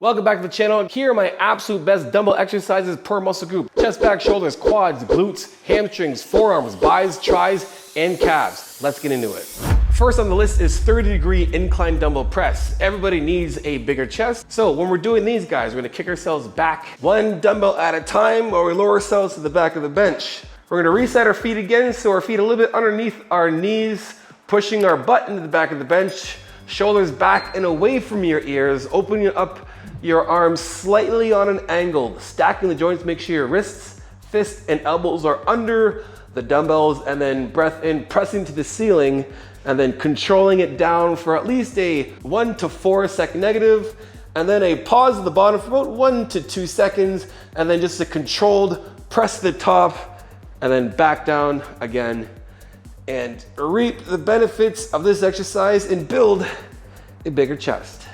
Welcome back to the channel. Here are my absolute best dumbbell exercises per muscle group. Chest, back, shoulders, quads, glutes, hamstrings, forearms, bis, tris, and calves. Let's get into it. First on the list is 30-degree incline dumbbell press. Everybody needs a bigger chest. So when we're doing these guys, we're gonna kick ourselves back one dumbbell at a time while we lower ourselves to the back of the bench. We're gonna reset our feet again, so our feet a little bit underneath our knees, pushing our butt into the back of the bench, shoulders back and away from your ears, opening up your arms slightly on an angle, stacking the joints. Make sure your wrists, fists, and elbows are under the dumbbells, and then breath in, pressing to the ceiling, and then controlling it down for at least a 1 to 4 second negative, and then a pause at the bottom for about 1 to 2 seconds, and then just a controlled press to the top, and then back down again, and reap the benefits of this exercise and build a bigger chest.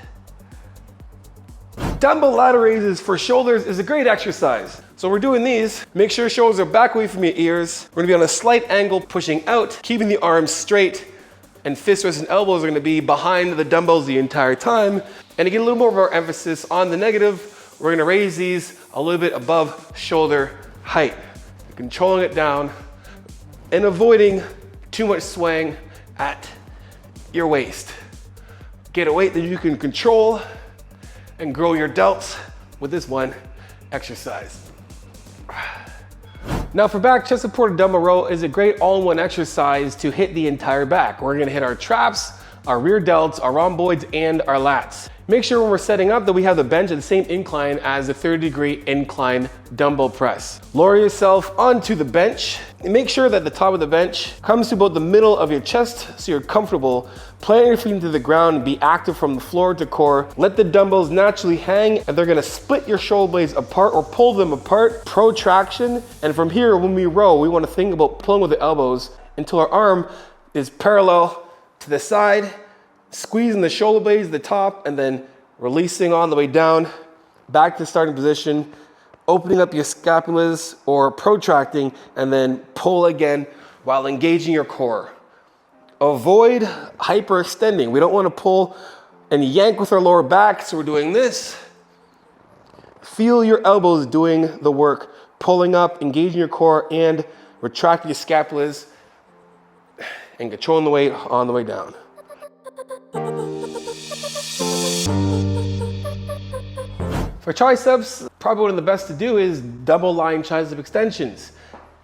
Dumbbell ladder raises for shoulders is a great exercise. So we're doing these. Make sure your shoulders are back away from your ears. We're gonna be on a slight angle, pushing out, keeping the arms straight, and fist, wrists, and elbows are gonna be behind the dumbbells the entire time. And to get a little more of our emphasis on the negative, we're gonna raise these a little bit above shoulder height, controlling it down and avoiding too much swaying at your waist. Get a weight that you can control and grow your delts with this one exercise. Now for back, chest supported dumbbell row is a great all-in-one exercise to hit the entire back. We're gonna hit our traps, our rear delts, our rhomboids, and our lats. Make sure when we're setting up that we have the bench at the same incline as the 30-degree incline dumbbell press. Lower yourself onto the bench and make sure that the top of the bench comes to about the middle of your chest so you're comfortable. Plant your feet into the ground and be active from the floor to core. Let the dumbbells naturally hang, and they're gonna split your shoulder blades apart or pull them apart, protraction. And from here, when we row, we wanna think about pulling with the elbows until our arm is parallel to the side, squeezing the shoulder blades, the top, and then releasing on the way down, back to the starting position, opening up your scapulas or protracting, and then pull again while engaging your core. Avoid hyperextending. We don't want to pull and yank with our lower back, so we're doing this. Feel your elbows doing the work, pulling up, engaging your core, and retracting your scapulas and controlling the weight on the way down. For triceps, probably one of the best to do is double line tricep extensions.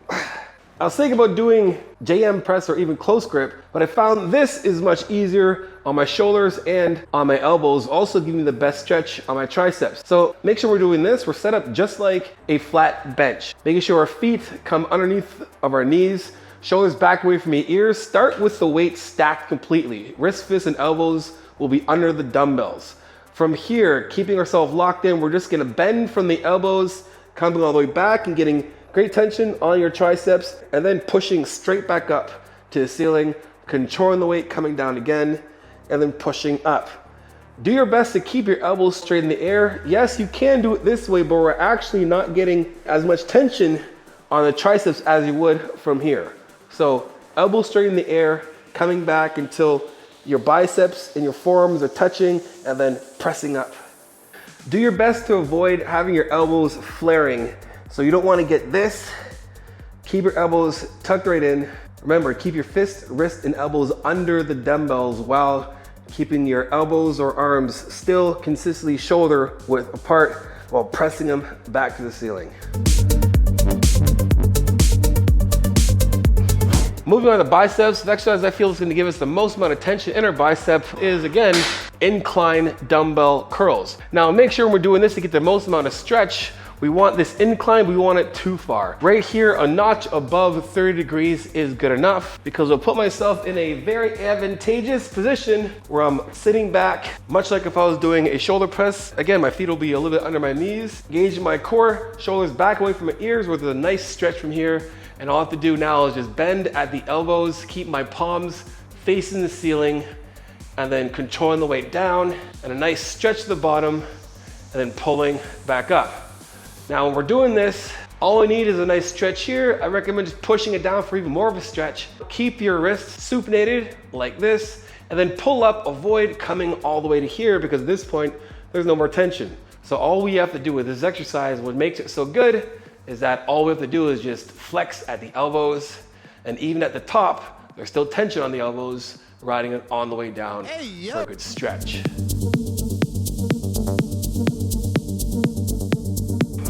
I was thinking about doing JM press or even close grip, but I found this is much easier on my shoulders and on my elbows, also giving me the best stretch on my triceps. So make sure we're doing this. We're set up just like a flat bench, making sure our feet come underneath of our knees, shoulders back away from your ears. Start with the weight stacked completely. Wrists, fists, and elbows will be under the dumbbells. From here, keeping ourselves locked in, we're just gonna bend from the elbows, coming all the way back and getting great tension on your triceps, and then pushing straight back up to the ceiling, controlling the weight, coming down again, and then pushing up. Do your best to keep your elbows straight in the air. Yes, you can do it this way, but we're actually not getting as much tension on the triceps as you would from here. So elbows straight in the air, coming back until your biceps and your forearms are touching, and then pressing up. Do your best to avoid having your elbows flaring. So you don't want to get this. Keep your elbows tucked right in. Remember, keep your fists, wrists, and elbows under the dumbbells while keeping your elbows or arms still consistently shoulder width apart while pressing them back to the ceiling. Moving on to biceps, the exercise I feel is gonna give us the most amount of tension in our bicep is, again, incline dumbbell curls. Now make sure when we're doing this to get the most amount of stretch, we want this incline, we want it too far. Right here, a notch above 30 degrees is good enough, because I'll put myself in a very advantageous position where I'm sitting back, much like if I was doing a shoulder press. Again, my feet will be a little bit under my knees, engaging my core, shoulders back away from my ears with a nice stretch from here. And all I have to do now is just bend at the elbows, keep my palms facing the ceiling, and then controlling the weight down, and a nice stretch to the bottom, and then pulling back up. Now when we're doing this, all we need is a nice stretch here. I recommend just pushing it down for even more of a stretch. Keep your wrists supinated like this, and then pull up, avoid coming all the way to here, because at this point, there's no more tension. So all we have to do with this exercise, what makes it so good, is that all we have to do is just flex at the elbows, and even at the top, there's still tension on the elbows, riding it on the way down for a good stretch.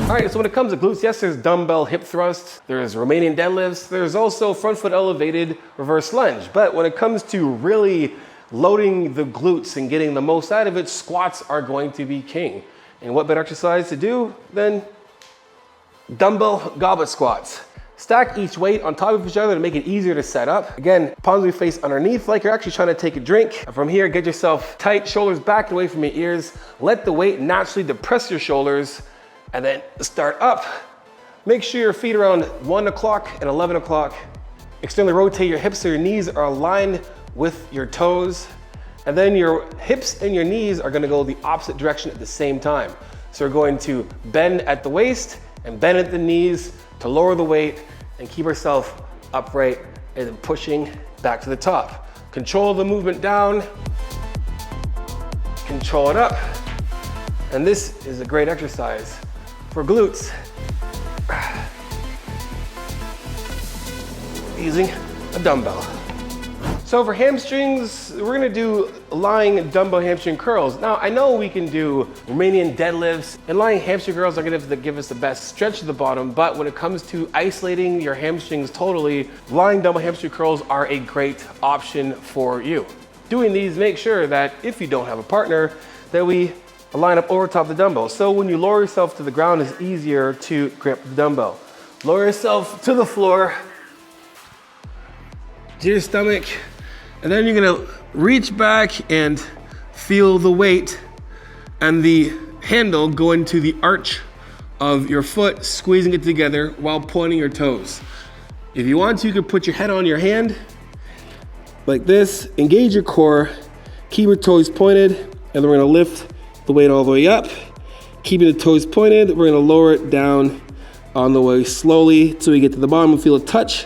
All right, so when it comes to glutes, yes, there's dumbbell hip thrusts, there's Romanian deadlifts, there's also front foot elevated reverse lunge. But when it comes to really loading the glutes and getting the most out of it, squats are going to be king. And what better exercise to do than dumbbell goblet squats? Stack each weight on top of each other to make it easier to set up. Again, palms will be face underneath like you're actually trying to take a drink. From here, get yourself tight, shoulders back and away from your ears. Let the weight naturally depress your shoulders, and then start up. Make sure your feet are around 1 o'clock and 11 o'clock. Externally rotate your hips so your knees are aligned with your toes. And then your hips and your knees are gonna go the opposite direction at the same time. So we're going to bend at the waist and bend at the knees to lower the weight and keep ourselves upright and then pushing back to the top. Control the movement down, control it up. And this is a great exercise for glutes. Using a dumbbell. So for hamstrings, we're gonna do lying dumbbell hamstring curls. Now, I know we can do Romanian deadlifts, and lying hamstring curls are gonna give us the best stretch to the bottom, but when it comes to isolating your hamstrings totally, lying dumbbell hamstring curls are a great option for you. Doing these, make sure that if you don't have a partner, that we line up over top of the dumbbell. So when you lower yourself to the ground, it's easier to grip the dumbbell. Lower yourself to the floor, to your stomach, and then you're gonna reach back and feel the weight and the handle go into the arch of your foot, squeezing it together while pointing your toes. If you want to, you can put your head on your hand like this, engage your core, keep your toes pointed, and then we're gonna lift the weight all the way up. Keeping the toes pointed, we're gonna lower it down on the way slowly till we get to the bottom and feel a touch.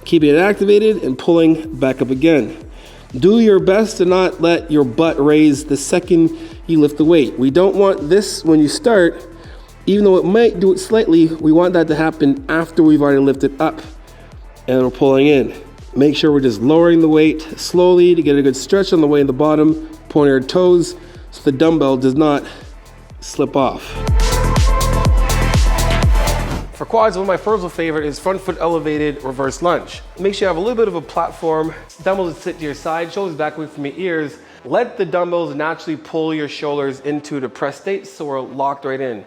Keeping it activated and pulling back up again. Do your best to not let your butt raise the second you lift the weight. We don't want this when you start, even though it might do it slightly, we want that to happen after we've already lifted up and we're pulling in. Make sure we're just lowering the weight slowly to get a good stretch on the way in the bottom, pointing our toes so the dumbbell does not slip off. For quads, one of my personal favorite is front foot elevated reverse lunge. Make sure you have a little bit of a platform, dumbbells sit to your side, shoulders back away from your ears. Let the dumbbells naturally pull your shoulders into a depressed state so we're locked right in.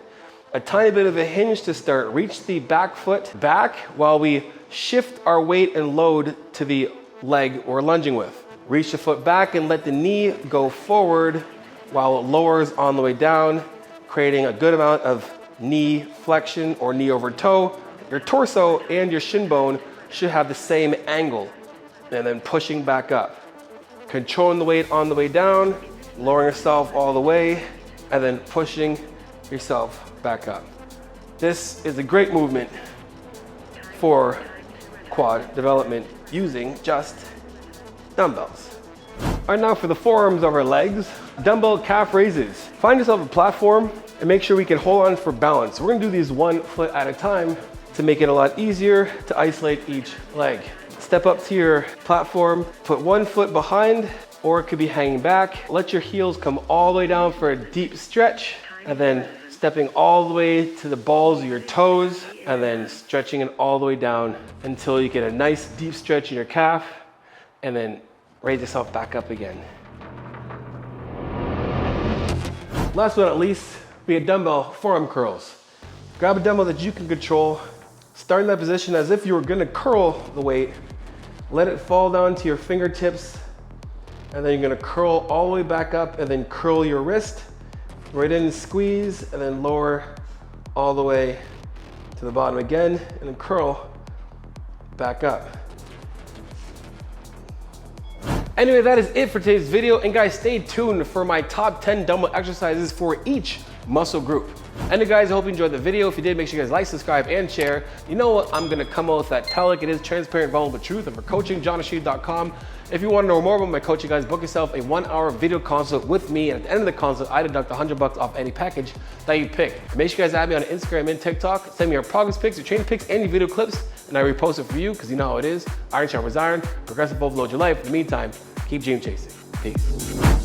A tiny bit of a hinge to start. Reach the back foot back while we shift our weight and load to the leg we're lunging with. Reach the foot back and let the knee go forward while it lowers on the way down, creating a good amount of knee flexion or knee over toe. Your torso and your shin bone should have the same angle, and then pushing back up. Controlling the weight on the way down, lowering yourself all the way, and then pushing yourself back up. This is a great movement for quad development using just dumbbells. All right, now for the forearms of our legs, dumbbell calf raises. Find yourself a platform and make sure we can hold on for balance. We're gonna do these 1 foot at a time to make it a lot easier to isolate each leg. Step up to your platform, put 1 foot behind, or it could be hanging back. Let your heels come all the way down for a deep stretch, and then stepping all the way to the balls of your toes, and then stretching it all the way down until you get a nice deep stretch in your calf, and then raise yourself back up again. Last but not least, we have dumbbell forearm curls. Grab a dumbbell that you can control. Start in that position as if you were gonna curl the weight. Let it fall down to your fingertips, and then you're gonna curl all the way back up and then curl your wrist. Right in and squeeze, and then lower all the way to the bottom again, and then curl back up. Anyway, that is it for today's video. And guys, stay tuned for my top 10 dumbbell exercises for each muscle group. And guys, I hope you enjoyed the video. If you did, make sure you guys like, subscribe, and share. You know what? I'm gonna come out with that tell like it is, transparent, vulnerable truth. And for coaching, JONNI@SHREVE.com. If you want to know more about my coaching, guys, book yourself a 1-hour video consult with me. And at the end of the consult, I deduct $100 off any package that you pick. Make sure you guys add me on Instagram and TikTok. Send me your progress pics, your training pics, and your video clips, and I repost it for you because you know how it is. Iron sharpens iron. Progressive overload your life. In the meantime, keep dream chasing. Peace.